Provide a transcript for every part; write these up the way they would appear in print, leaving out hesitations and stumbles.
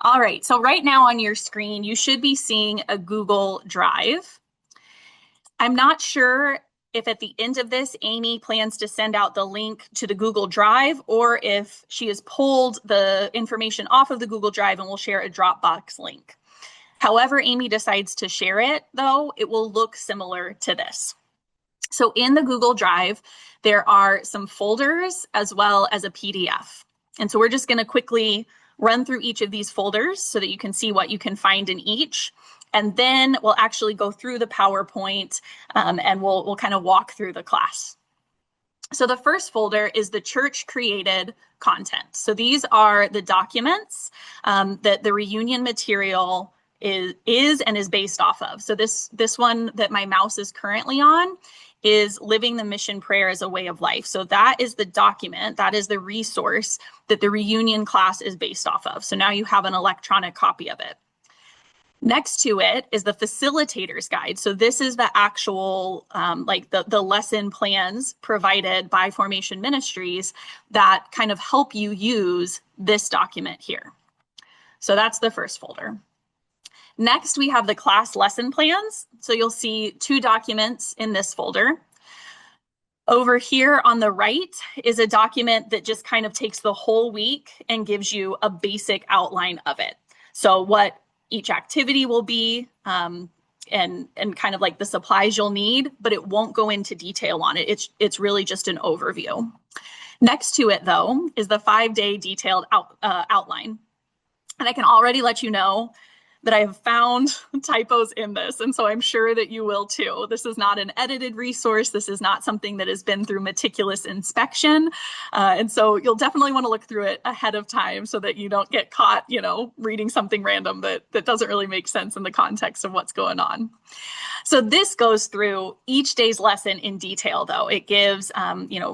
All right, so right now on your screen, you should be seeing a Google Drive. I'm not sure if at the end of this, Amy plans to send out the link to the Google Drive or if she has pulled the information off of the Google Drive and will share a Dropbox link. However Amy decides to share it, though, it will look similar to this. So in the Google Drive, there are some folders as well as a PDF. And so we're just going to quickly run through each of these folders so that you can see what you can find in each. And then we'll actually go through the PowerPoint and we'll kind of walk through the class. So the first folder is the church created content. So these are the documents that the reunion material is and is based off of. So this one that my mouse is currently on is Living the Mission Prayer as a Way of Life. So that is the document, that is the resource that the reunion class is based off of. So now you have an electronic copy of it. Next to it is the facilitator's guide. So this is the actual, like the lesson plans provided by Formation Ministries that kind of help you use this document here. So that's the first folder. Next, we have the class lesson plans. So you'll see two documents in this folder. Over here on the right is a document that just kind of takes the whole week and gives you a basic outline of it. So what each activity will be and kind of like the supplies you'll need, but it won't go into detail on it. It's really just an overview. Next to it, though, is the 5-day detailed outline. And I can already let you know that I have found typos in this, and so I'm sure that you will too. This is not an edited resource. This is not something that has been through meticulous inspection. And so you'll definitely want to look through it ahead of time so that you don't get caught, reading something random that doesn't really make sense in the context of what's going on. So this goes through each day's lesson in detail, though. It gives,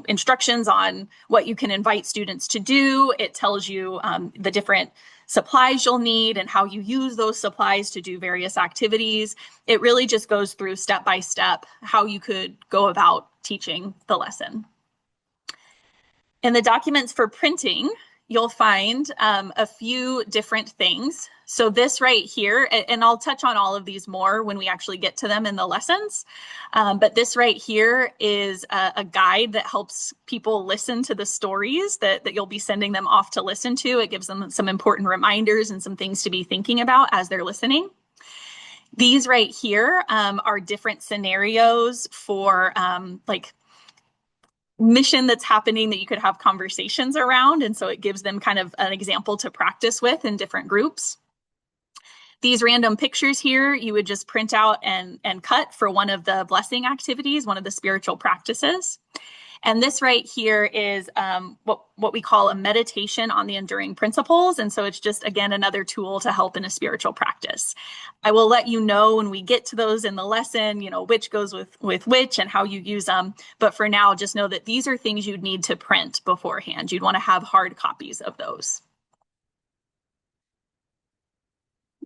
instructions on what you can invite students to do. It tells you the different supplies you'll need and how you use those supplies to do various activities. It really just goes through step by step how you could go about teaching the lesson. In the documents for printing, you'll find a few different things. So this right here, and I'll touch on all of these more when we actually get to them in the lessons, but this right here is a guide that helps people listen to the stories that you'll be sending them off to listen to. It gives them some important reminders and some things to be thinking about as they're listening. These right here are different scenarios for mission that's happening that you could have conversations around. And so it gives them kind of an example to practice with in different groups. These random pictures here, you would just print out and cut for one of the blessing activities, one of the spiritual practices. And this right here is what we call a meditation on the enduring principles. And so it's just, again, another tool to help in a spiritual practice. I will let you know when we get to those in the lesson, which goes with which and how you use them. But for now, just know that these are things you'd need to print beforehand. You'd want to have hard copies of those.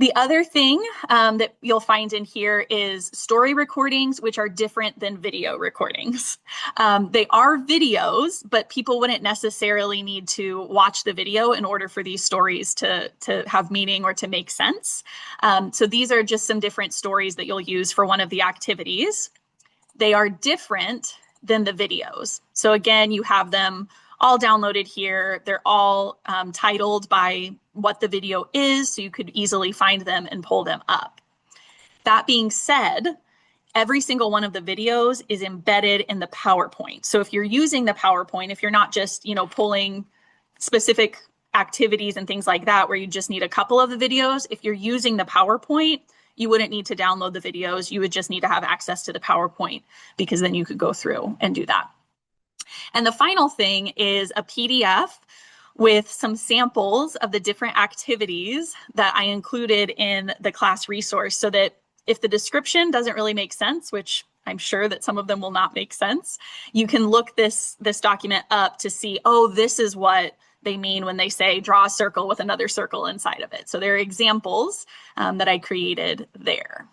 The other thing that you'll find in here is story recordings, which are different than video recordings. They are videos, but people wouldn't necessarily need to watch the video in order for these stories to have meaning or to make sense. So these are just some different stories that you'll use for one of the activities. They are different than the videos. So again, you have them all downloaded here. They're all titled by what the video is, so you could easily find them and pull them up. That being said, every single one of the videos is embedded in the PowerPoint. So if you're using the PowerPoint, if you're not just, pulling specific activities and things like that, where you just need a couple of the videos, if you're using the PowerPoint, you wouldn't need to download the videos. You would just need to have access to the PowerPoint, because then you could go through and do that. And the final thing is a PDF with some samples of the different activities that I included in the class resource, so that if the description doesn't really make sense, which I'm sure that some of them will not make sense, you can look this document up to see, oh, this is what they mean when they say draw a circle with another circle inside of it. So there are examples that I created there.